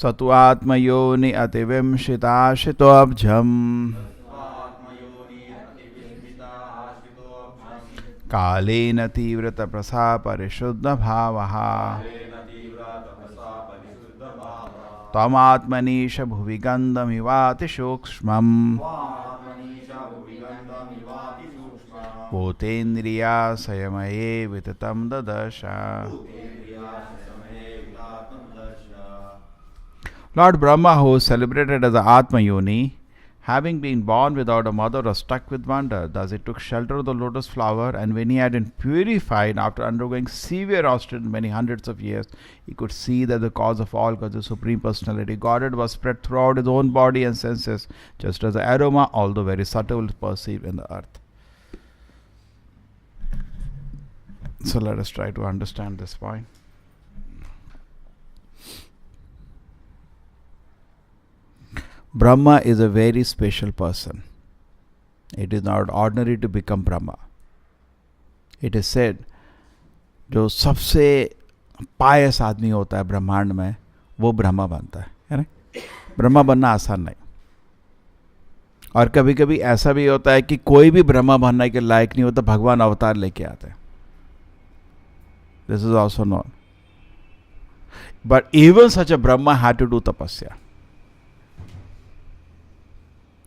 सत्वात्मयोनि अतिविंशिताशितोऽब्जम् कालेन तीव्रतपसा परिशुद्धभावः त्वमात्मनीश भुवि गन्धमिवातिसूक्ष्मम् भूतेन्द्रियासयमये विततं ददश. Lord Brahma, who is celebrated as the Atma Yoni, having been born without a mother, was struck with wonder. Thus he took shelter of the lotus flower, and when he had been purified after undergoing severe austin many hundreds of years, he could see that the cause of all gods, the Supreme Personality, Godhead, was spread throughout his own body and senses, just as the aroma, although very subtle, is perceived in the earth. So let us try to understand this point. Brahma is a very special person. It is not ordinary to become Brahma. It is said, जो सबसे पायस आदमी होता है ब्रह्मांड में वो ब्रह्मा बनता है ना. ब्रह्मा बनना आसान नहीं. और कभी कभी ऐसा भी होता है कि कोई भी ब्रह्मा बनने के लायक नहीं होता, भगवान अवतार लेके आते हैं. This is also known. But even such a Brahma had to do tapasya.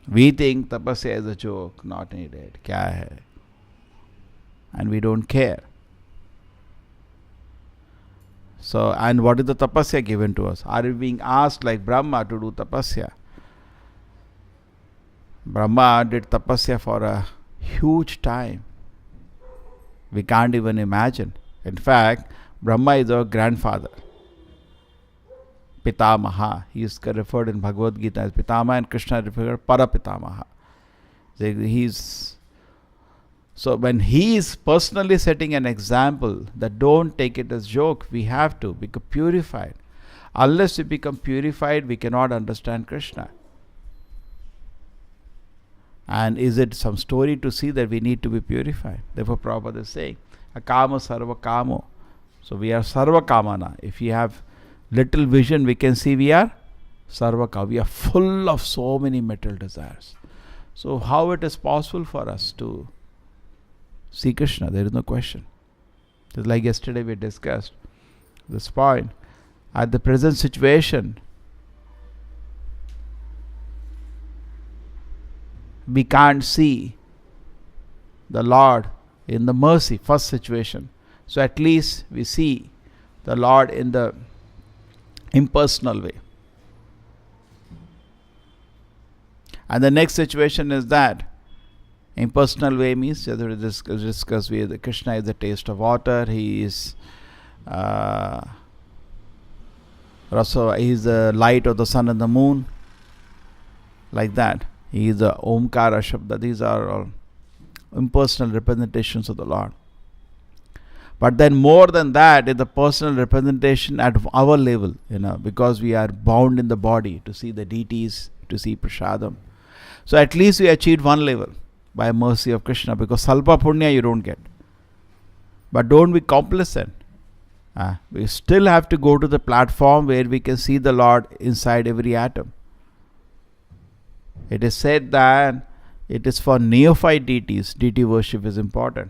We think tapasya is a joke, not needed. Kya hai? And we don't care. So, and what is the tapasya given to us? Are we being asked like Brahma to do tapasya? Brahma did tapasya for a huge time. We can't even imagine. In fact, Brahma is our grandfather. Pitamaha. He is referred in Bhagavad Gita as Pitamaha, and Krishna referred as Parapitamaha. So when he is personally setting an example that don't take it as joke, we have to become purified. Unless we become purified, we cannot understand Krishna. And is it some story to see that we need to be purified? Therefore Prabhupada is saying, Akama sarva kamo. So we are sarva kamana. If we have little vision, we can see we are sarva kama. We are full of so many material desires. So how it is possible for us to see Krishna? There is no question. Just like yesterday we discussed this point. At the present situation, we can't see the Lord in the mercy, first situation. So at least we see the Lord in the impersonal way. And the next situation is that impersonal way means, as we discussed, Krishna is the taste of water, he is he is the light of the sun and the moon, like that. He is the Omkara Shabda. These are all impersonal representations of the Lord. But then more than that is the personal representation at our level, because we are bound in the body to see the deities, to see Prasadam. So at least we achieved one level by mercy of Krishna, because Salpa Punya you don't get. But don't be complacent. We still have to go to the platform where we can see the Lord inside every atom. It is said that it is for neophyte deities, deity worship is important.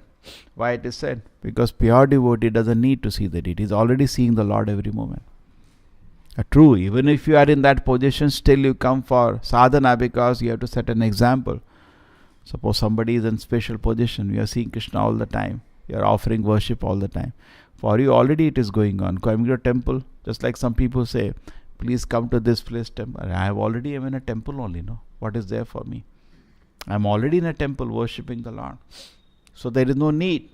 Why it is said? Because pure devotee doesn't need to see the deity. He is already seeing the Lord every moment. True, even if you are in that position, still you come for sadhana because you have to set an example. Suppose somebody is in special position, you are seeing Krishna all the time, you are offering worship all the time. For you already it is going on. Coming to a temple, just like some people say, please come to this place temple. I have already am in a temple only, no? What is there for me? I am already in a temple worshipping the Lord. So there is no need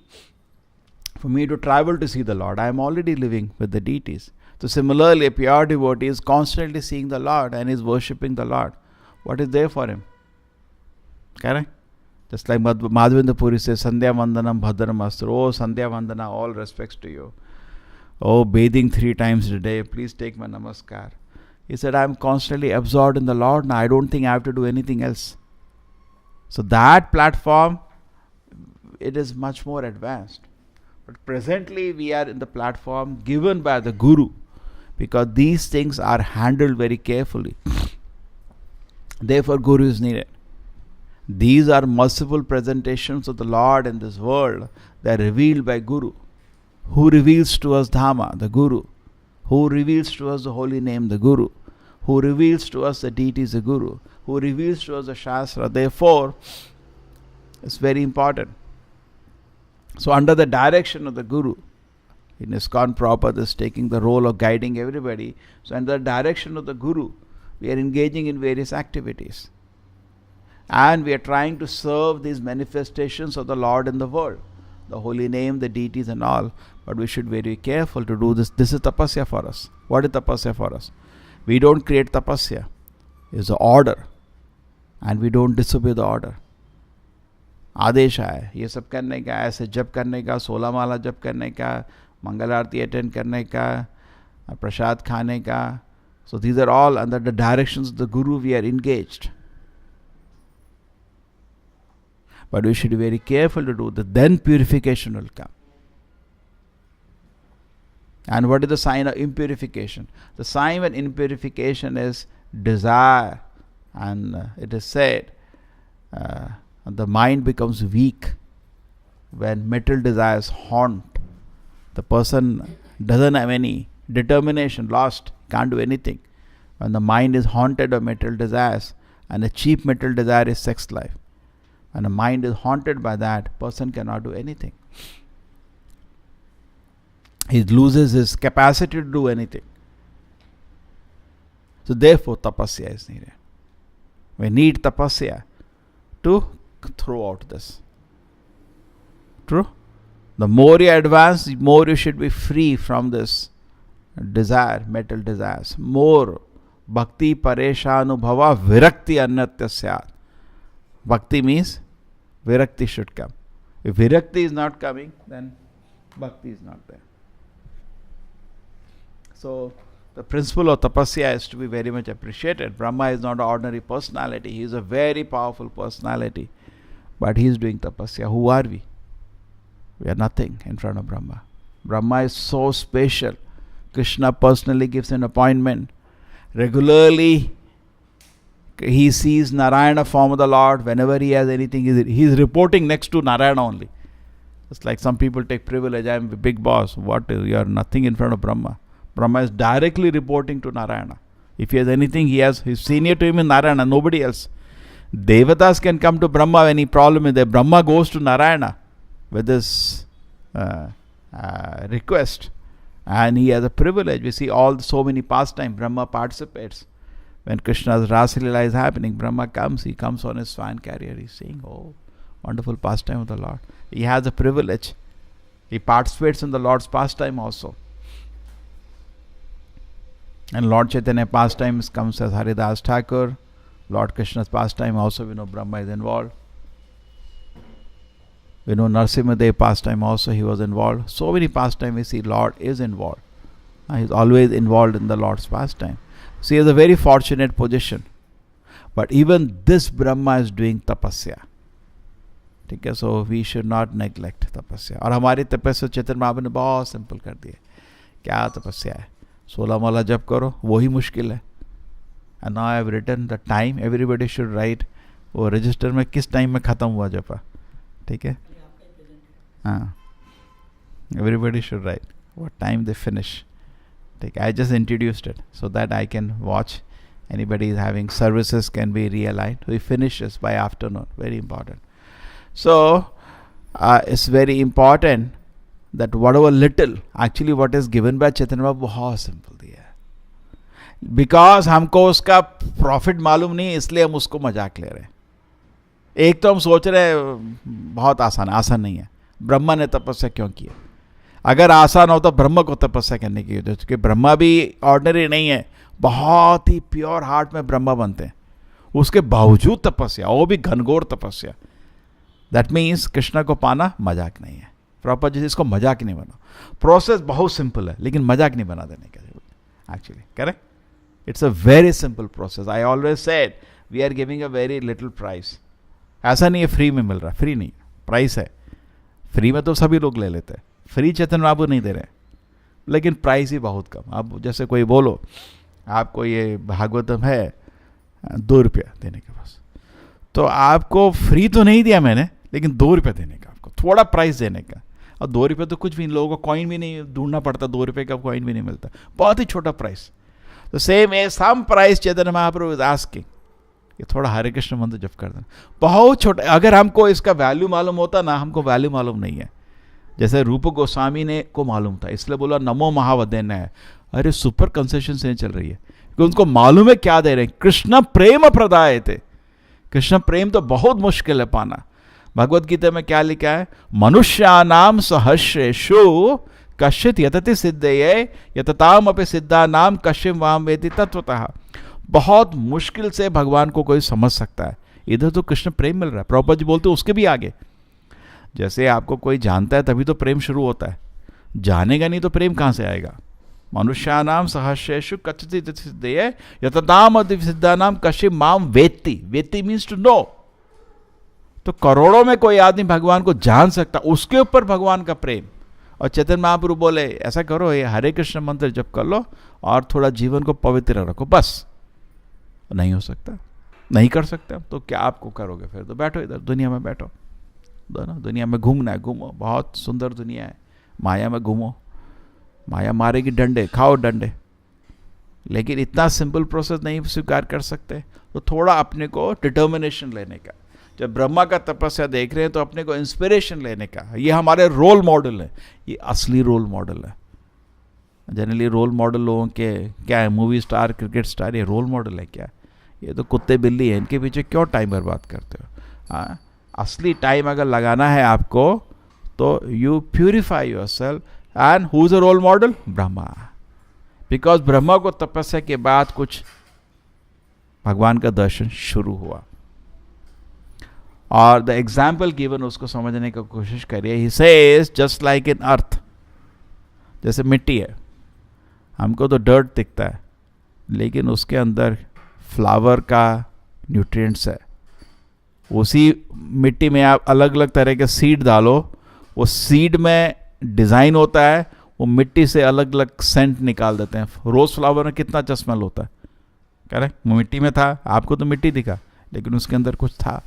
for me to travel to see the Lord. I am already living with the deities. So similarly, a pure devotee is constantly seeing the Lord and is worshipping the Lord. What is there for him? Correct? Just like Madhavendra Puri says, Sandhya Vandanam Bhadram Astra. Oh, Sandhya Vandana, all respects to you. Oh, bathing 3 times a day, please take my namaskar. He said, I am constantly absorbed in the Lord now. I don't think I have to do anything else. So that platform, it is much more advanced. But presently we are in the platform given by the Guru. because these things are handled very carefully. Therefore, Guru is needed. These are merciful presentations of the Lord in this world. They are revealed by Guru. Who reveals to us Dhamma? The Guru. Who reveals to us the holy name? The Guru. Who reveals to us the deities? The Guru. Who reveals to us the Shastra? Therefore, it's very important. So under the direction of the Guru, in ISKCON Prabhupada is taking the role of guiding everybody. So under the direction of the Guru, we are engaging in various activities. And we are trying to serve these manifestations of the Lord in the world. The holy name, the deities and all. But we should be very careful to do this. This is tapasya for us. What is tapasya for us? We don't create tapasya. It's an order. And we don't disobey the order. आदेश है ये सब करने का, ऐसे जप करने का, 16 माला जप करने का, मंगल आरती अटेंड करने का, प्रसाद खाने का. So these are all under the directions of the Guru we are engaged. But we should be very careful to do that. Then purification will come. And what is the sign of impurification? The sign of impurification is desire. And it is said, the mind becomes weak when material desires haunt. The person doesn't have any determination, lost, can't do anything. When the mind is haunted by material desires, and a cheap material desire is sex life, and the mind is haunted by that, person cannot do anything. He loses his capacity to do anything. So therefore tapasya is needed. We need tapasya to throw out this. True? The more you advance, the more you should be free from this desire, material desires. More bhakti pareshanubhava virakti annatya syat. Bhakti means virakti should come. If virakti is not coming, then bhakti is not there. So the principle of tapasya is to be very much appreciated. Brahma is not an ordinary personality. He is a very powerful personality. But he is doing tapasya. Who are we? We are nothing in front of Brahma. Brahma is so special. Krishna personally gives an appointment. Regularly, he sees Narayana form of the Lord. Whenever he has anything, he is reporting next to Narayana only. It's like some people take privilege. I am the big boss. What is? You are nothing in front of Brahma. Brahma is directly reporting to Narayana. If he has anything, he's senior to him in Narayana, nobody else. Devatas can come to Brahma when any problem is there. Brahma goes to Narayana with this request. And he has a privilege. We see so many pastimes. Brahma participates. When Krishna's Rasa Leela is happening, Brahma comes. He comes on his swan carrier. He's saying, oh, wonderful pastime of the Lord. He has a privilege. He participates in the Lord's pastime also. And Lord Chaitanya pastimes comes as Haridas Thakur. Lord Krishna's pastime also, we know Brahma is involved. We know Narsimhadev pastime also, he was involved. So many pastimes we see Lord is involved. He is always involved in the Lord's pastime. So he has a very fortunate position. But even this Brahma is doing tapasya. Okay, so we should not neglect tapasya. और हमारी तपस्या चैतन्य महाप्रभु ने बहुत simple कर दी है. क्या तपस्या है? 16 माला जप करो, वही मुश्किल है. And now I have written the time. Everybody should write वो रजिस्टर में किस टाइम में खत्म हुआ जपा. ठीक है? हाँ. Everybody should write what time they finish. ठीक है? I just introduced it so that I can watch. Anybody is having services can be realigned. We finish this by afternoon. Very important. So it's very important that whatever little, actually what is given by Chaitanya Mahaprabhu बहुत simple दिया है. Because हमको उसका profit मालूम नहीं, इसलिए हम उसको मजाक ले रहे हैं. एक तो हम सोच रहे हैं बहुत आसान नहीं है. ब्रह्मा ने तपस्या क्यों की? अगर आसान हो तो ब्रह्मा को तपस्या करने की जरूरत, क्योंकि ब्रह्मा भी ऑर्डिनरी नहीं है. बहुत ही प्योर हार्ट में ब्रह्मा बनते हैं. उसके बावजूद तपस्या, वो भी घनघोर तपस्या. दैट मीन्स कृष्ण को पाना मजाक नहीं है. प्रॉपर जिस इसको मजाक नहीं बना. प्रोसेस बहुत सिंपल है, लेकिन मजाक नहीं बना देने का. Actually correct. It's a very simple process. I always said we are giving a very little price. ऐसा नहीं है फ्री में मिल रहा, फ्री नहीं, प्राइस है. फ्री में तो सभी लोग ले लेते हैं. फ्री चैतन्य बाबू नहीं दे रहे. लेकिन प्राइस ही बहुत कम। आप जैसे कोई बोलो आपको ये भागवतम है 2 रुपया देने का बस, तो आपको फ्री तो नहीं दिया मैंने, लेकिन 2 रुपये देने का, आपको थोड़ा प्राइस देने का। और 2 रुपये तो कुछ भी, इन लोगों को कॉइन भी नहीं ढूंढना पड़ता, 2 रुपये का कॉइन भी नहीं मिलता, बहुत ही छोटा प्राइस। तो same a some price Chaitanya Mahaprabhu is asking, ये थोड़ा हरे कृष्ण मंत्र जप कर देना, बहुत छोटा। अगर हमको इसका वैल्यू मालूम होता ना, हमको वैल्यू मालूम नहीं है। जैसे रूप गोस्वामी ने को मालूम था, इसलिए बोला नमो महावदेन है। अरे सुपर कंसेशन से चल रही है, क्योंकि उनको मालूम है क्या दे रहे हैं। कृष्ण प्रेम प्रदाय थे, कृष्ण प्रेम तो बहुत मुश्किल है पाना। भगवत गीता में क्या लिखा है, मनुष्यानाम सहस्रेषु कश्चित् यतति सिद्धये यतताम अपि सिद्धानाम कश्चित् वाम वेति तत्वतः। बहुत मुश्किल से भगवान को कोई समझ सकता है, इधर तो कृष्ण प्रेम मिल रहा है। प्रभुपाद जी बोलते उसके भी आगे, जैसे आपको कोई जानता है तभी तो प्रेम शुरू होता है, जानेगा नहीं तो प्रेम कहां से आएगा। मनुष्यानाम सहस्रेषु कश्चित् सिद्धये यतताम अपि सिद्धानाम कश्चित् माम वेत्ति, वेत्ति मीन्स टू नो। तो करोड़ों में कोई आदमी भगवान को जान सकता, उसके ऊपर भगवान का प्रेम। और चैतन्य महाप्रभु बोले ऐसा करो, ये हरे कृष्ण मंत्र जप कर लो और थोड़ा जीवन को पवित्र रखो, बस। नहीं हो सकता, नहीं कर सकते तो क्या आपको करोगे फिर? तो बैठो इधर दुनिया में, बैठो दोनों दुनिया में घूमना है, घूमो, बहुत सुंदर दुनिया है, माया में घूमो, माया मारेगी डंडे, खाओ डंडे। लेकिन इतना सिंपल प्रोसेस नहीं स्वीकार कर सकते, तो थोड़ा अपने को डिटर्मिनेशन लेने का। जब ब्रह्मा का तपस्या देख रहे हैं तो अपने को इंस्पिरेशन लेने का, ये हमारे रोल मॉडल है, ये असली रोल मॉडल है। जनरली रोल मॉडल लोगों के क्या है, मूवी स्टार, क्रिकेट स्टार, ये रोल मॉडल है क्या? ये तो कुत्ते बिल्ली है, इनके पीछे क्यों टाइम बर्बाद करते हो? हाँ, असली टाइम अगर लगाना है आपको तो you purify yourself. And who is a role model? Brahma. Because Brahma को तपस्या के बाद कुछ भगवान का दर्शन शुरू हुआ। और द एग्जाम्पल गिवन उसको समझने की कोशिश करिए। He says just like in earth, जैसे मिट्टी है, हमको तो डर्ट दिखता है, लेकिन उसके अंदर फ्लावर का न्यूट्रिएंट्स है। उसी मिट्टी में आप अलग अलग तरह के सीड डालो, वो सीड में डिज़ाइन होता है, वो मिट्टी से अलग अलग सेंट निकाल देते हैं। रोज़ फ्लावर में कितना अच्छा स्मेल होता है, करेक्ट? वो मिट्टी में था, आपको तो मिट्टी दिखा, लेकिन उसके अंदर कुछ था।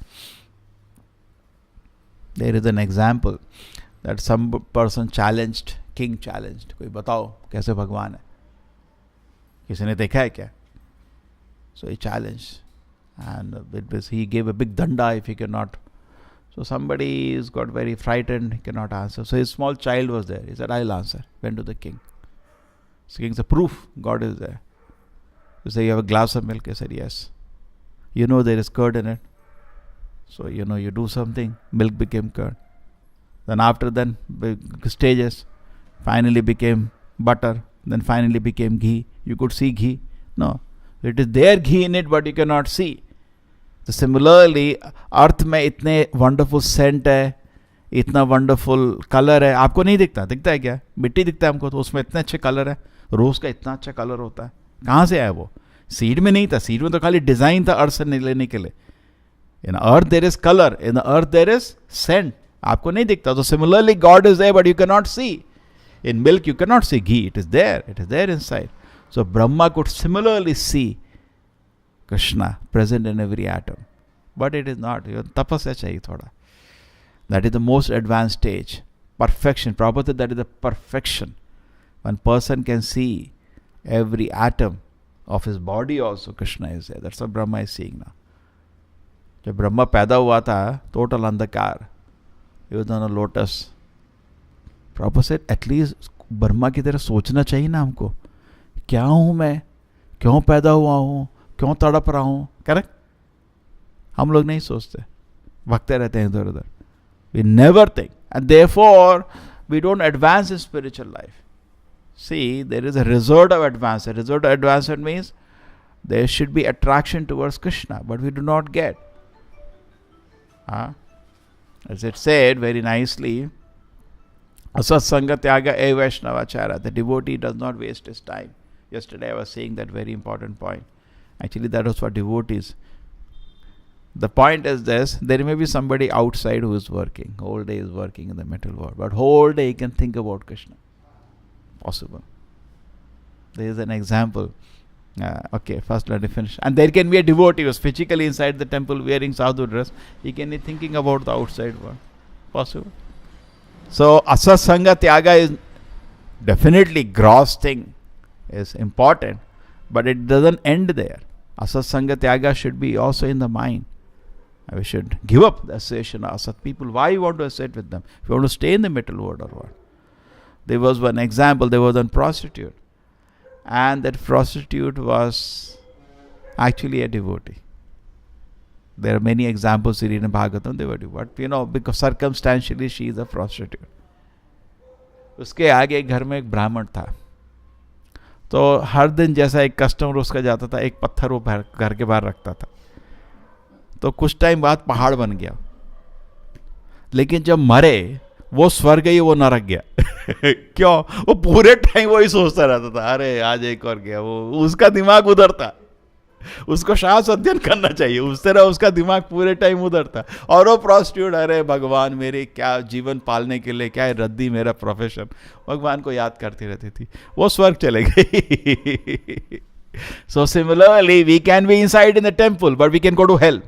There is an example that some person challenged, king challenged, कोई बताओ कैसे भगवान है, किसी ने देखा है क्या? So he challenged, and he gave a big danda if he cannot. So somebody is got very frightened, he cannot answer. So his small child was there. He said, "I'll answer." Went to the king. So king said, "Proof, God is there." He said, "You have a glass of milk?" He said, "Yes." "You know there is curd in it." So, you do something, milk became curd. Then after then, stages, finally became butter, then finally became ghee. You could see ghee? No. It is there ghee in it, but you cannot see. So similarly, अर्थ में इतने wonderful Saint है, इतना wonderful colour है, आपको नहीं दिखता? दिखता है क्या? मिट्टी दिखता है हमको, तो उसमें इतने अच्छे कलर है, रोज़ का इतना अच्छा कलर होता है, कहाँ से आया वो? सीड में नहीं था, सीड में तो खाली डिज़ाइन था अर्थ से लेने के लिए। In earth there is color, in the earth there is scent, आपको नहीं दिखता। तो similarly God is there but you cannot see. In milk you cannot see ghee, it is there inside. So Brahma could similarly see Krishna present in every atom, but it is not. तपस्या चाहिए थोड़ा। That is the most advanced stage, perfection. Prabhupada, that is the perfection. One person can see every atom of his body also Krishna is there. That's what Brahma is seeing now. जब ब्रह्मा पैदा हुआ था, total अंधकार, he was on a lotus. प्रभु से at least Brahma की तरह सोचना चाहिए ना हमको, क्या हूँ मैं, क्यों पैदा हुआ हूँ, क्यों तड़प रहा हूँ, करेक्ट? हम लोग नहीं सोचते, भगते रहते हैं इधर उधर। We never think, and therefore we don't advance in spiritual life. See, there is a result of advance. A result of advancement means there should be attraction towards Krishna, but we do not get. As it said very nicely, Asatsanga Tyaga E Vaishnavachara, the devotee does not waste his time. Yesterday I was saying that very important point. Actually that was for devotees. The point is this, there may be somebody outside who is working, whole day is working in the material world, but whole day he can think about Krishna. possible. There is an example. Okay, first let me finish. And there can be a devotee who is physically inside the temple wearing sadhu dress. He can be thinking about the outside world. Possible. So asasanga tyaga is definitely gross thing, is important, but it doesn't end there. Asasanga tyaga should be also in the mind. We should give up the association of asat people. Why you want to associate with them? If you want to stay in the middle world or what? There was one example, there was one prostitute. And that prostitute was actually a devotee. There are many examples in Bhagavatam, they were devotee. But because circumstantially she is a prostitute. उसके आगे घर में एक ब्राह्मण था. तो हर दिन जैसा एक कस्टमर उसका जाता था, एक पत्थर वो घर के बाहर रखता था. तो कुछ टाइम बाद पहाड़ बन गया. लेकिन जब मरे वो स्वर्ग गई, वो नरक गया. क्यों? वो पूरे टाइम वही सोचता रहता था, अरे आज एक और गया. वो उसका दिमाग उधर था. उसको शास्त्र अध्ययन करना चाहिए. उस तरह उसका दिमाग पूरे टाइम उधर था. और वो प्रोस्टिट्यूट, अरे भगवान मेरे क्या जीवन पालने के लिए क्या रद्दी मेरा प्रोफेशन, भगवान को याद करती रहती थी. वो स्वर्ग चले गई. So similarly, we can be inside in the temple, but we can go to hell.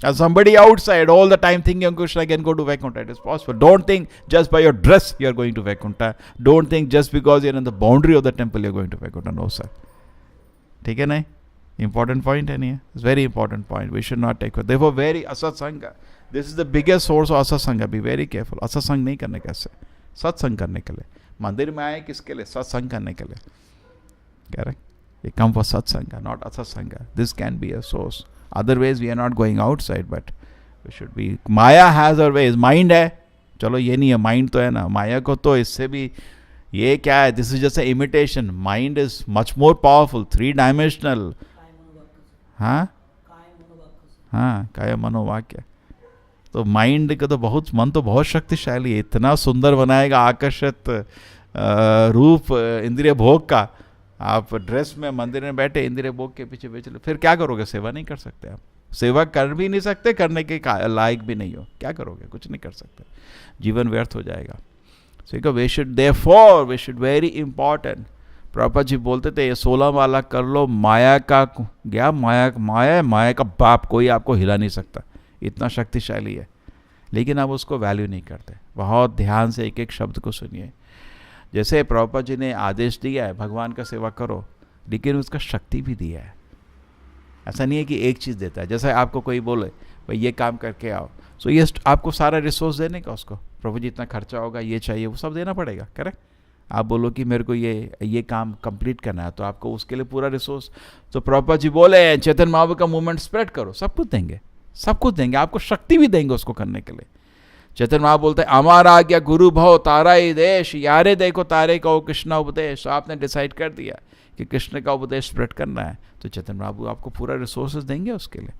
And somebody outside all the time thinking Krishna can go to Vaikuntha. It is possible. Don't think just by your dress you are going to Vaikuntha. Don't think just because you are in the boundary of the temple you are going to Vaikuntha. No, sir. ठीक है नहीं? Important point है नहीं? It's very important point. We should not take it. Therefore, very asatsanga. This is the biggest source of asatsanga. Be very careful. Asatsang नहीं करने कैसे? सत्संग करने के लिए. मंदिर में आए किसके लिए? सत्संग करने के लिए. Correct? We come for satsanga, not asatsanga. This can be a source. Otherwise, we are not going outside, but we should be. Maya has her ways. Mind है, चलो ये नहीं है, mind तो है ना. माया को तो इससे भी ये क्या है? This is just an imitation. Mind is much more powerful, 3-dimensional. हाँ काया मनोवाक्य. तो माइंड का तो बहुत, मन तो बहुत शक्तिशाली है. इतना सुंदर बनाएगा आकर्षित रूप इंद्रिय भोग का. आप ड्रेस में मंदिर में बैठे इंद्रिय भोग के पीछे बेच लो, फिर क्या करोगे? सेवा नहीं कर सकते आप. सेवा कर भी नहीं सकते, करने के लायक भी नहीं हो. क्या करोगे? कुछ नहीं कर सकते. जीवन व्यर्थ हो जाएगा. So we should therefore we should very important. Prabhupada ji बोलते थे ये 16 वाला कर लो. माया का गया, माया का बाप, कोई आपको हिला नहीं सकता, इतना शक्तिशाली है. लेकिन आप उसको वैल्यू नहीं करते. बहुत ध्यान से एक एक शब्द को सुनिए. जैसे प्रभुपाद जी ने आदेश दिया है भगवान का सेवा करो, लेकिन उसका शक्ति भी दिया है. ऐसा नहीं है कि एक चीज़ देता है. जैसे आपको कोई बोले भाई ये काम करके आओ, सो ये आपको सारा रिसोर्स देने का, उसको प्रभु जी इतना खर्चा होगा, ये चाहिए, वो सब देना पड़ेगा. करेक्ट? आप बोलो कि मेरे को ये काम कंप्लीट करना है, तो आपको उसके लिए पूरा रिसोर्स. तो प्रभुपाद जी बोले चेतन महाप्रभु का मूवमेंट स्प्रेड करो, सब कुछ देंगे, सब कुछ देंगे. आपको शक्ति भी देंगे उसको करने के लिए. चेतन महाप्रभु बोलते हैं हमारा आज्ञा गुरु भव तारा ही देश, यारे देखो तारे का कृष्णा उपदेश. आपने डिसाइड कर दिया कि कृष्ण का उपदेश स्प्रेड करना है, तो चेतन महाप्रभु आपको पूरा रिसोर्सेज देंगे उसके लिए.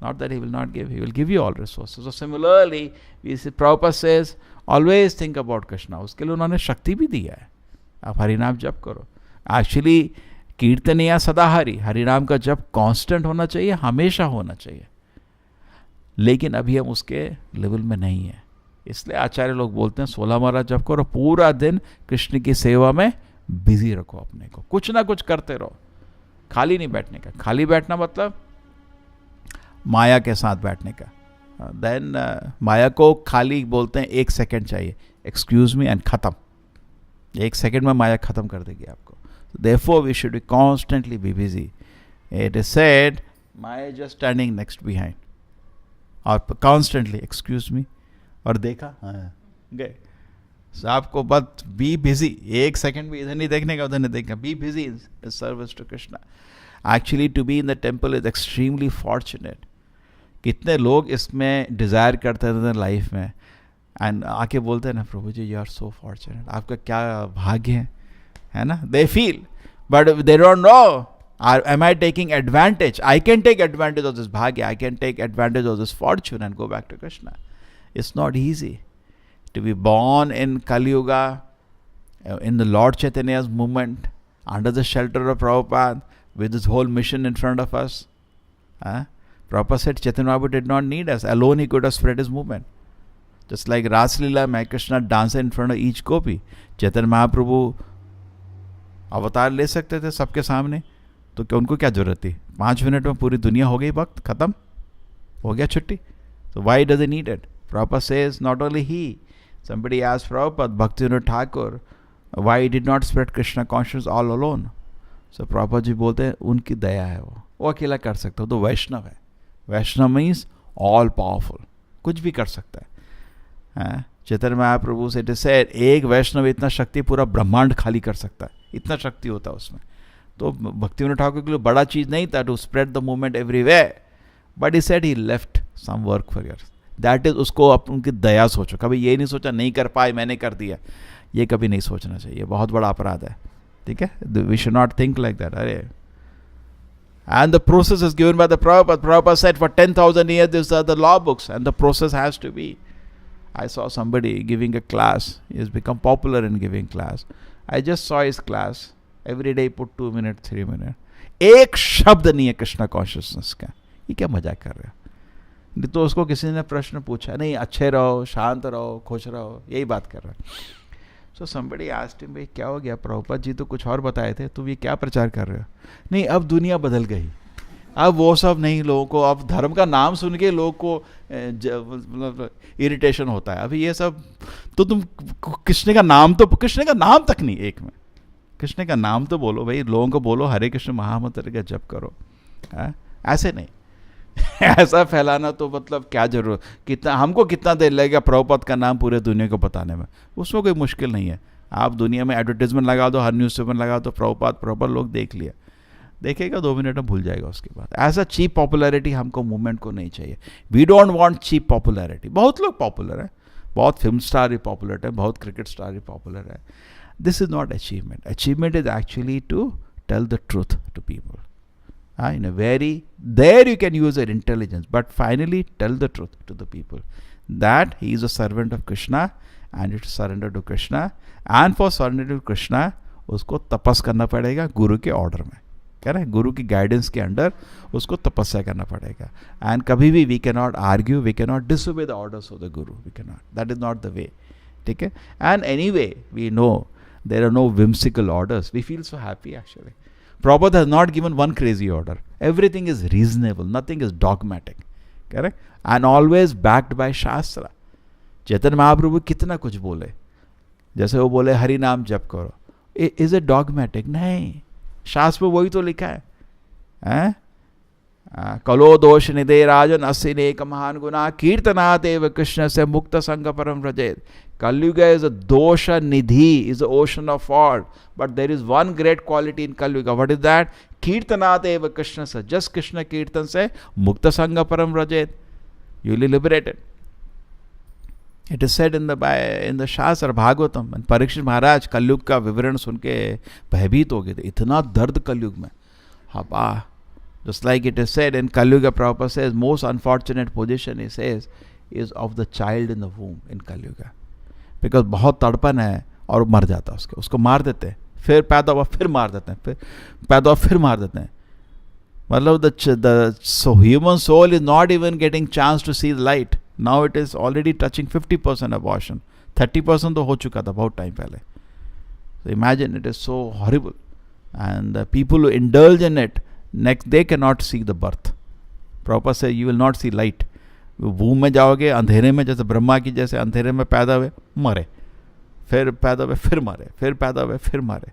Not that he will not give, he will give you all resources. So similarly, we see Prabhupada says, always think about Krishna. उसके लिए उन्होंने शक्ति भी दिया है. आप हरिनाम जप करो. एक्चुअली कीर्तन या सदाहरि, हरिनाम का जप कांस्टेंट होना चाहिए, हमेशा होना चाहिए. लेकिन अभी हम उसके लेवल में नहीं है. इसलिए आचार्य लोग बोलते हैं 16 माला जप करो, पूरा दिन कृष्ण की सेवा में बिजी रखो अपने को, कुछ ना कुछ करते रहो. खाली नहीं बैठने का. खाली बैठना मतलब माया के साथ बैठने का. देन माया को खाली बोलते हैं 1 सेकेंड चाहिए, एक्सक्यूज मी एंड खत्म. 1 सेकेंड में माया खत्म कर देगी आपको. Therefore we should be constantly be busy. It is said Maya just standing next behind, और कॉन्स्टेंटली एक्सक्यूज मी, और देखा गए. So, आपको बस बी बिजी. 1 सेकेंड भी इधर नहीं देखने का, उधर नहीं देखना. Be busy in service to Krishna. Actually to be in the temple is extremely fortunate. कितने लोग इसमें डिज़ायर करते थे लाइफ में, एंड आके बोलते हैं ना प्रभु जी यू आर सो फॉर्चुनेट, आपका क्या भाग्य है ना. They feel but they don't know am I taking advantage. I can take advantage of this bhagya, I can take advantage of this fortune and go back to Krishna. It's not easy to be born in Kali Yuga, in the Lord Chaitanya's movement, under the shelter of Prabhupada, with this whole mission in front of us. Prabhupada said Chaitanya Mahaprabhu did not need us. Alone he could have spread his movement. Just like Ras Leela, Krishna danced in front of each gopi. Chaitanya Mahaprabhu अवतार ले सकते थे सबके सामने, तो क्या उनको क्या जरूरत थी? 5 मिनट में पूरी दुनिया हो गई, वक्त खत्म हो गया, छुट्टी. So why does he need it? Prabhupada says not only he. Somebody asked Prabhupada, Bhaktivinoda Thakur, why he did not spread Krishna consciousness all alone? So Prabhupada जी बोलते हैं उनकी दया है, वो अकेला कर सकता है, तो वैष्णव है. वैष्णव मीन्स ऑल पावरफुल, कुछ भी कर सकता है. चैतन्य महाप्रभु से इट इज सेड, एक वैष्णव इतना शक्ति पूरा ब्रह्मांड खाली कर सकता है, इतना शक्ति होता है उसमें. तो भक्तिविनोद ठाकुर के लिए बड़ा चीज नहीं था to spread the movement everywhere, but he said he left some work for yours. That is, उसको उनकी दया सोचो. कभी ये नहीं सोचा नहीं कर पाए मैंने कर दिया, ये कभी नहीं सोचना चाहिए, बहुत बड़ा अपराध है. ठीक है, we should not think like that. अरे, and the process is given by the Prabhupada. Prabhupada said for 10,000 years these are the law books, and the process has to be. I saw somebody giving a class. He has become popular in giving class. I just saw his class. Every day he put 2 minutes, 3 minutes. एक शब्द नहीं है Krishna consciousness का. ये क्या मजाक कर रहे हो? नहीं तो उसको किसी ने प्रश्न पूछा, नहीं अच्छे रहो, शांत रहो, खुश रहो, यही बात कर रहा है. So somebody asked him, भाई क्या हो गया, प्रभुपाद जी तो कुछ और बताए थे, तुम ये क्या प्रचार कर रहे हो? नहीं, अब दुनिया बदल गई, अब वो सब नहीं. लोगों को अब धर्म का नाम सुन के लोगों को मतलब इरिटेशन होता है. अभी ये सब तो तुम कृष्ण का नाम, तो कृष्ण का नाम तक नहीं, एक में कृष्ण का नाम तो बोलो भाई, लोगों को बोलो हरे कृष्ण महामंत्र का जप करो. ऐसे नहीं ऐसा फैलाना तो मतलब क्या जरूरत, कितना हमको कितना देर लगेगा प्रभुपाद का नाम पूरे दुनिया को बताने में? उसमें कोई मुश्किल नहीं है. आप दुनिया में एडवर्टीजमेंट लगा दो, हर न्यूज़ पेपर लगा दो, प्रभुपाद लोग देख लिया, देखेगा 2 मिनट में भूल जाएगा उसके बाद. ऐसा चीप पॉपुलैरिटी हमको मूवमेंट को नहीं चाहिए. We don't want cheap popularity. बहुत लोग पॉपुलर है, बहुत फिल्म स्टार भी पॉपुलर है, बहुत क्रिकेट स्टार भी पॉपुलर है. This is not achievement. Achievement is actually to tell the truth to people. In a very, there you can use your intelligence, but finally tell the truth to the people that he is a servant of Krishna and it is surrender to Krishna, and for surrender to Krishna उसको तपस करना पड़ेगा गुरु के order में. कह रहे हैं गुरु की guidance के अंडर उसको तपस्या करना पड़ेगा. एंड कभी भी we can not argue, we can not disobey the orders of the guru, we can not, that is not the way. ठीक है. And anyway we know there are no whimsical orders. We feel so happy actually. Prabhupada has not given one crazy order. Everything is reasonable. Nothing is dogmatic. Correct? And always backed by Shastra. Chaitanya Mahaprabhu कितना कुछ बोले, जैसे वो बोले हरि नाम जप करो. Is it dogmatic? नहीं, शास्त्र में वही तो लिखा है. कलो दोष निधे राजन असिनेक महान गुना कीर्तनात् एव कृष्ण से मुक्त संग परम व्रजेत. Kalyuga is a dosha nidhi, is the ocean of fault. But there is one great quality in Kalyuga. What is that? Kirtanat eva Krishna sa. Just Krishna Kirtan se mukta sangha param rajet. You will be liberated. It is said in the Shastra Bhagavatam. And Parikshit Maharaj Kalyug का विवरण सुन के भयभीत हो गए थे. इतना दर्द कलयुग में. हाँ, just like it is said in Kalyuga, Prabhupada says most unfortunate position he says is of the child in the womb in Kalyuga. Because बहुत तड़पन है और मर जाता है, उसको मार देते हैं, फिर पैदा हुआ फिर मार देते हैं, फिर पैदा हुआ फिर मार देते हैं. मतलब the human soul is not even getting chance to see the light. Now it is already touching 50% abortion. 30% तो हो चुका था बहुत टाइम पहले. So imagine, it is so horrible, and the people who indulge in it, next they cannot see the birth. Prabhupada says you will not see light. वूम में जाओगे अंधेरे में, जैसे ब्रह्मा की जैसे अंधेरे में पैदा हुए मरे, फिर पैदा हुए फिर मरे, फिर पैदा हुए फिर मरे.